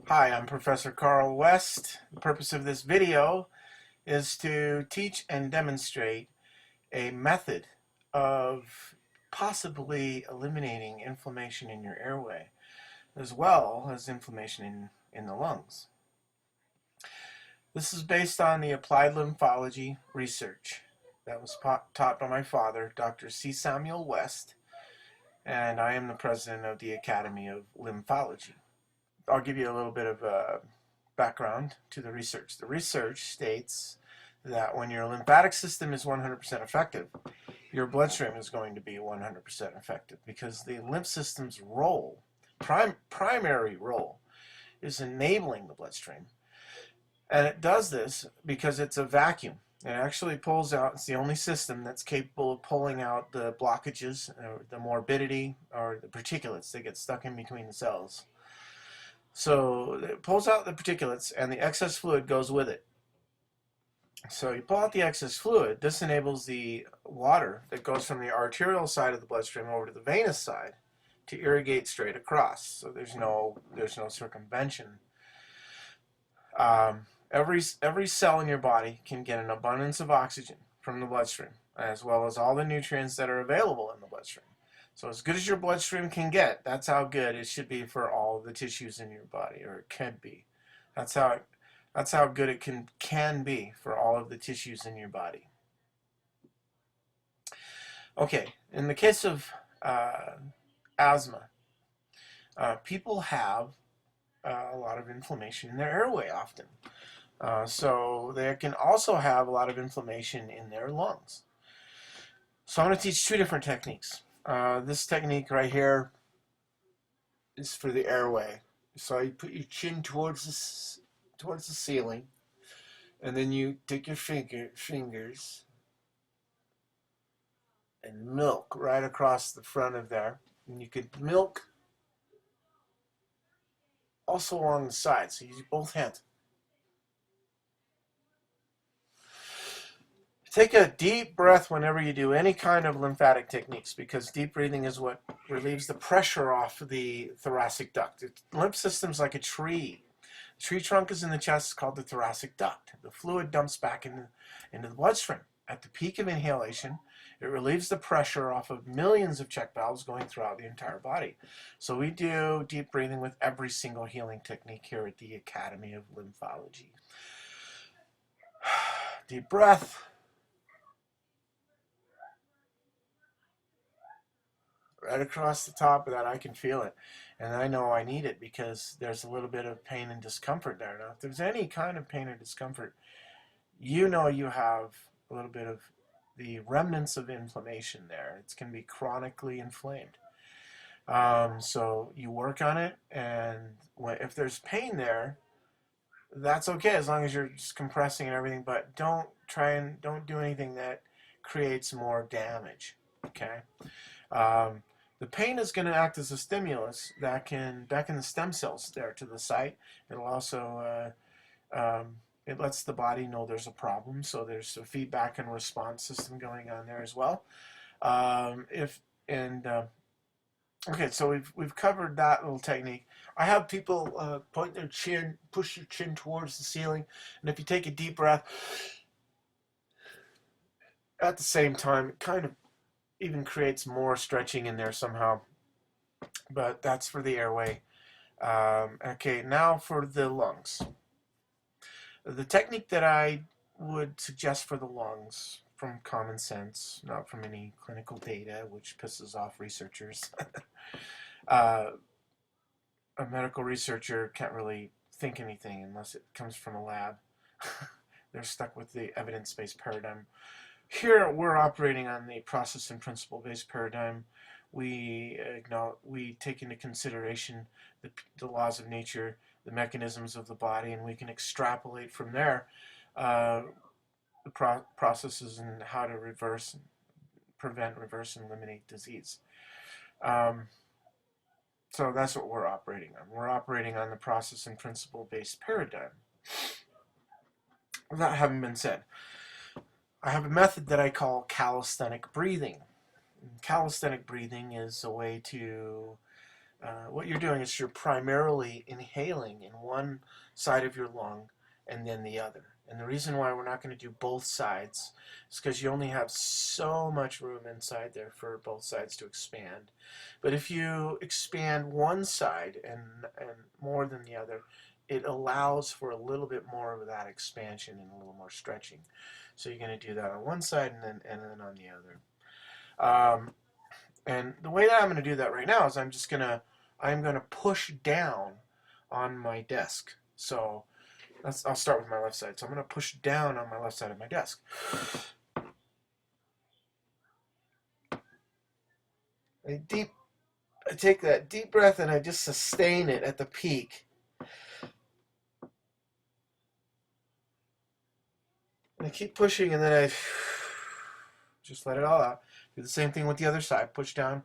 Hi, I'm Professor Carl West. The purpose of this video is to teach and demonstrate a method of possibly eliminating inflammation in your airway, as well as inflammation in the lungs. This is based on the applied lymphology research that was taught by my father, Dr. C. Samuel West, and I am the president of the Academy of Lymphology. I'll give you a little bit of background to the research. The research states that when your lymphatic system is 100% effective, your bloodstream is going to be 100% effective because the lymph system's role, primary role, is enabling the bloodstream. And it does this because it's a vacuum. It actually pulls out, it's the only system that's capable of pulling out the blockages, or the morbidity, or the particulates that get stuck in between the cells. So it pulls out the particulates and the excess fluid goes with it. So you pull out the excess fluid. This enables the water that goes from the arterial side of the bloodstream over to the venous side to irrigate straight across. So there's no circumvention. Every cell in your body can get an abundance of oxygen from the bloodstream, as well as all the nutrients that are available in the bloodstream. So as good as your bloodstream can get, that's how good it should be for all the tissues in your body, or it can be. That's how good it can be for all of the tissues in your body. Okay, in the case of asthma, people have a lot of inflammation in their airway often. So they can also have a lot of inflammation in their lungs. So I'm going to teach two different techniques. This technique right here is for the airway. So you put your chin towards the ceiling, and then you take your fingers and milk right across the front of there. And you could milk also along the side. So use both hands. Take a deep breath whenever you do any kind of lymphatic techniques, because deep breathing is what relieves the pressure off of the thoracic duct. The lymph system's like a tree. The tree trunk is in the chest, called the thoracic duct. The fluid dumps back into the bloodstream. At the peak of inhalation, it relieves the pressure off of millions of check valves going throughout the entire body. So we do deep breathing with every single healing technique here at the Academy of Lymphology. Deep breath. Right across the top of that, I can feel it. And I know I need it because there's a little bit of pain and discomfort there. Now, if there's any kind of pain or discomfort, you know you have a little bit of the remnants of inflammation there. It's going to be chronically inflamed. So you work on it, and if there's pain there, that's okay as long as you're just compressing and everything, but don't do anything that creates more damage, okay? The pain is going to act as a stimulus that can beckon the stem cells there to the site. It'll also, it lets the body know there's a problem, so there's a feedback and response system going on there as well. Okay, so we've covered that little technique. I have people point their chin, push your chin towards the ceiling, and if you take a deep breath at the same time, it kind of even creates more stretching in there somehow, but that's for the airway. Okay, now for the lungs. The technique that I would suggest for the lungs, from common sense, not from any clinical data, which pisses off researchers. A medical researcher can't really think anything unless it comes from a lab. They're stuck with the evidence-based paradigm. Here we're operating on the process and principle-based paradigm. We take into consideration the laws of nature, the mechanisms of the body, and we can extrapolate from there the processes and how to prevent, reverse, and eliminate disease. So that's what we're operating on. We're operating on the process and principle-based paradigm. With that having been said, I have a method that I call calisthenic breathing. Calisthenic breathing is a way to what you're doing is you're primarily inhaling in one side of your lung and then the other. And the reason why we're not going to do both sides is because you only have so much room inside there for both sides to expand. But if you expand one side and more than the other, it allows for a little bit more of that expansion and a little more stretching. So you're going to do that on one side and then on the other. And the way that I'm going to do that right now is I'm going to push down on my desk. So I'll start with my left side. So I'm going to push down on my left side of my desk. I take that deep breath and I just sustain it at the peak. And I keep pushing and then I just let it all out. Do the same thing with the other side. Push down.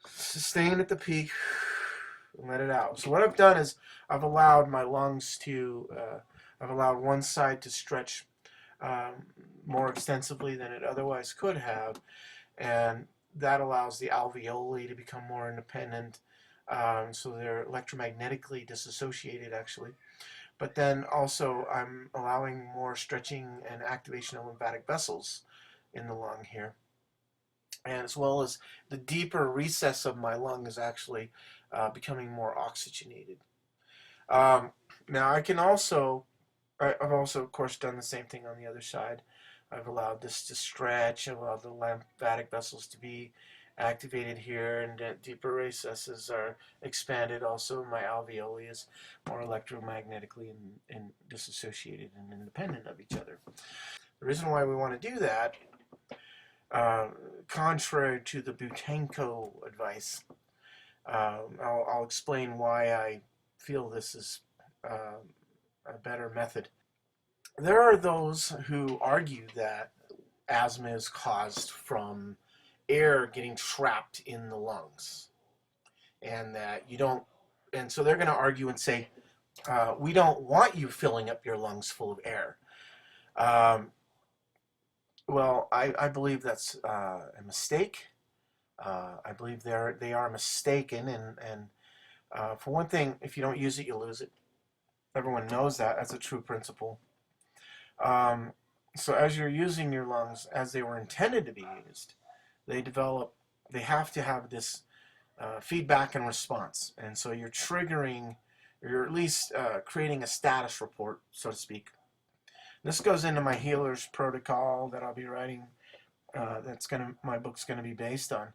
Sustain at the peak and let it out. So what I've done is I've allowed my lungs to, I've allowed one side to stretch more extensively than it otherwise could have, and that allows the alveoli to become more independent, so they're electromagnetically disassociated actually. But then also I'm allowing more stretching and activation of lymphatic vessels in the lung here, and as well as the deeper recess of my lung is actually becoming more oxygenated. Now I've also of course done the same thing on the other side. I've allowed this to stretch, I've allowed the lymphatic vessels to be activated here, and deeper recesses are expanded. Also my alveoli is more electromagnetically and disassociated and independent of each other. The reason why we want to do that, contrary to the Butenko advice, I'll explain why I feel this is a better method. There are those who argue that asthma is caused from air getting trapped in the lungs, and that you don't, and so they're going to argue and say, we don't want you filling up your lungs full of air. Well, I believe that's a mistake. I believe they are mistaken, and for one thing, if you don't use it, you lose it. Everyone knows that. That's a true principle. So as you're using your lungs as they were intended to be used, they have to have this feedback and response. And so you're triggering, or you're at least creating a status report, so to speak. This goes into my healer's protocol that I'll be writing, my book's going to be based on.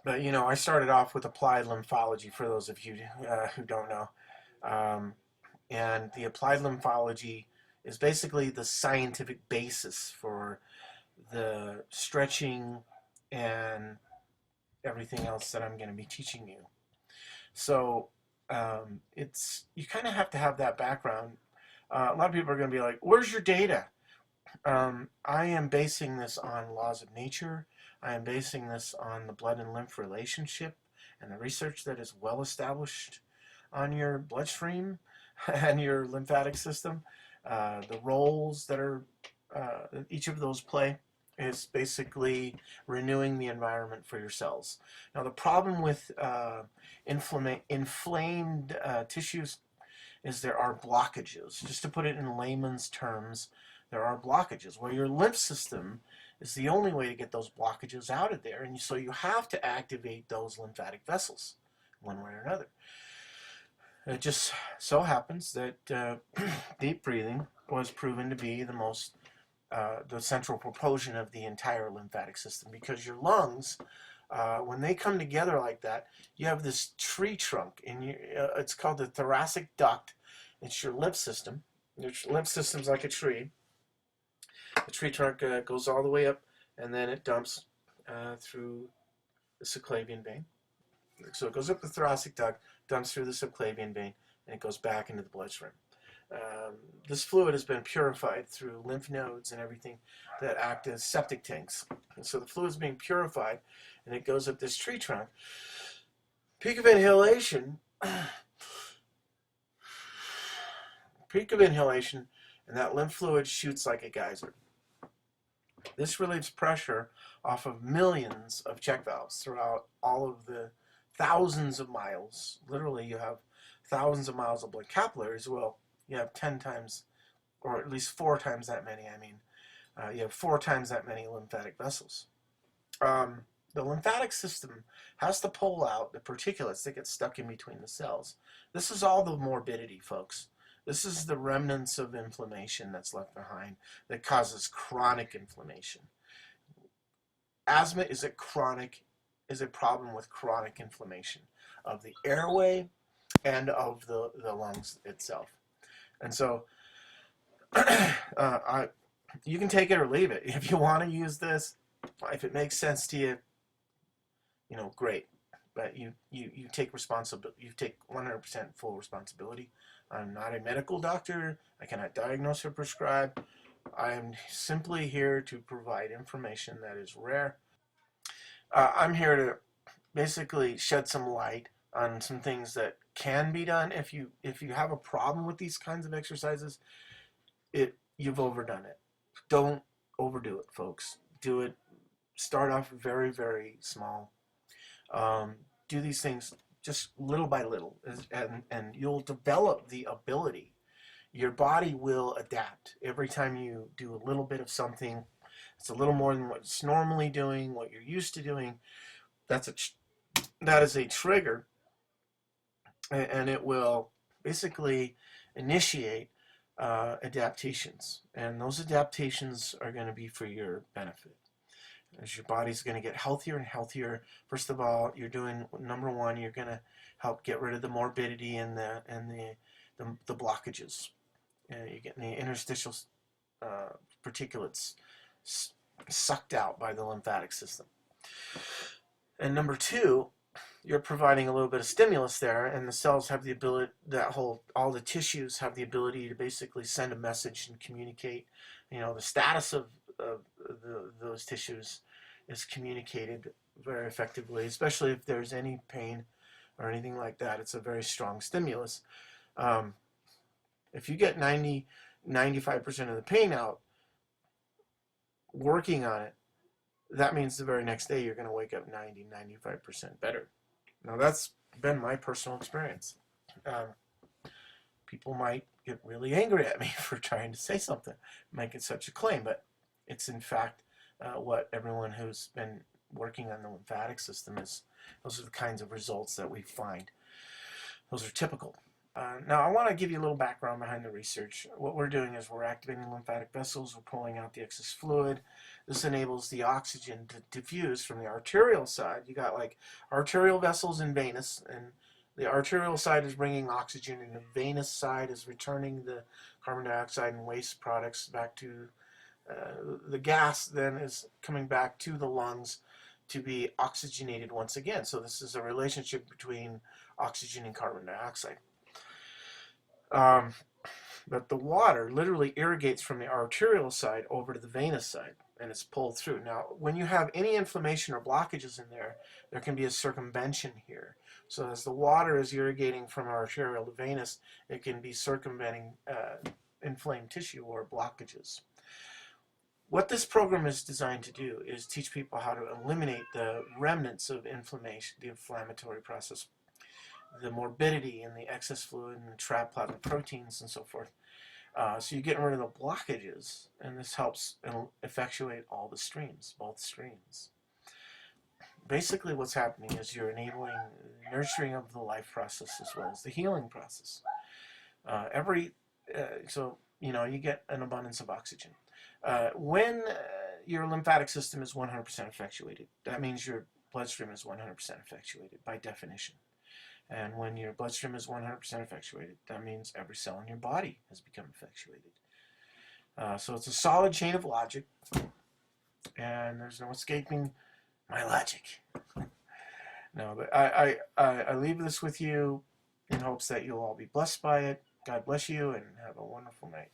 But I started off with applied lymphology, for those of you who don't know. And the applied lymphology is basically the scientific basis for the stretching and everything else that I'm going to be teaching you. So you kind of have to have that background. A lot of people are going to be like, where's your data? I am basing this on laws of nature. I am basing this on the blood and lymph relationship and the research that is well established on your bloodstream and your lymphatic system. The roles that each of those play is basically renewing the environment for your cells. Now the problem with inflamed tissues is there are blockages. Just to put it in layman's terms, there are blockages where your lymph system is the only way to get those blockages out of there, and so you have to activate those lymphatic vessels one way or another. It just so happens that deep breathing was proven to be the central propulsion of the entire lymphatic system, because your lungs, when they come together like that, you have this tree trunk, and it's called the thoracic duct. It's your lymph system. Your lymph system's like a tree. The tree trunk goes all the way up, and then it dumps through the subclavian vein. So it goes up the thoracic duct, dumps through the subclavian vein, and it goes back into the bloodstream. This fluid has been purified through lymph nodes and everything that act as septic tanks. And so the fluid is being purified, and it goes up this tree trunk. Peak of inhalation and that lymph fluid shoots like a geyser. This relieves pressure off of millions of check valves throughout all of the thousands of miles. Literally, you have thousands of miles of blood capillaries. Well, you have 10 times, or at least 4 times that many. You have 4 times that many lymphatic vessels. The lymphatic system has to pull out the particulates that get stuck in between the cells. This is all the morbidity, folks. This is the remnants of inflammation that's left behind that causes chronic inflammation. Asthma is a problem with chronic inflammation of the airway and of the lungs itself. And so you can take it or leave it. If you want to use this, if it makes sense to you, great. But you take responsibility. You take 100% full responsibility. I'm not a medical doctor. I cannot diagnose or prescribe. I am simply here to provide information that is rare. I'm here to basically shed some light on some things that can be done. If you have a problem with these kinds of exercises, you've overdone it. Don't overdo it, folks. Do it. Start off very, very small. Do these things just little by little, and you'll develop the ability. Your body will adapt every time you do a little bit of something. It's a little more than what it's normally doing, what you're used to doing. That is a trigger, and it will basically initiate adaptations, and those adaptations are going to be for your benefit. As your body's going to get healthier and healthier, first of all, you're doing number one. You're going to help get rid of the morbidity and the blockages. You're getting the interstitial particulates sucked out by the lymphatic system. And number two, you're providing a little bit of stimulus there, and the cells have the ability, all the tissues have the ability to basically send a message and communicate. The status of those tissues is communicated very effectively, especially if there's any pain or anything like that. It's a very strong stimulus. If you get 95% of the pain out working on it, that means the very next day you're going to wake up 95% better. Now, that's been my personal experience. People might get really angry at me for trying to say something, make it such a claim, but it's in fact what everyone who's been working on the lymphatic system is. Those are the kinds of results that we find. Those are typical. Now, I want to give you a little background behind the research. What we're doing is we're activating lymphatic vessels. We're pulling out the excess fluid. This enables the oxygen to diffuse from the arterial side. You got like arterial vessels and venous, and the arterial side is bringing oxygen, and the venous side is returning the carbon dioxide and waste products back to the gas. Then is coming back to the lungs to be oxygenated once again. So this is a relationship between oxygen and carbon dioxide. But the water literally irrigates from the arterial side over to the venous side, and it's pulled through. Now, when you have any inflammation or blockages in there, there can be a circumvention here. So as the water is irrigating from arterial to venous, it can be circumventing inflamed tissue or blockages. What this program is designed to do is teach people how to eliminate the remnants of inflammation, the inflammatory process, the morbidity and the excess fluid and the trapped plasma proteins and so forth. So you're getting rid of the blockages, and this helps effectuate all the streams, both streams. Basically what's happening is you're enabling the nurturing of the life process as well as the healing process. So you get an abundance of oxygen. When your lymphatic system is 100% effectuated, that means your bloodstream is 100% effectuated by definition. And when your bloodstream is 100% effectuated, that means every cell in your body has become effectuated. So it's a solid chain of logic, and there's no escaping my logic. No, but I leave this with you in hopes that you'll all be blessed by it. God bless you, and have a wonderful night.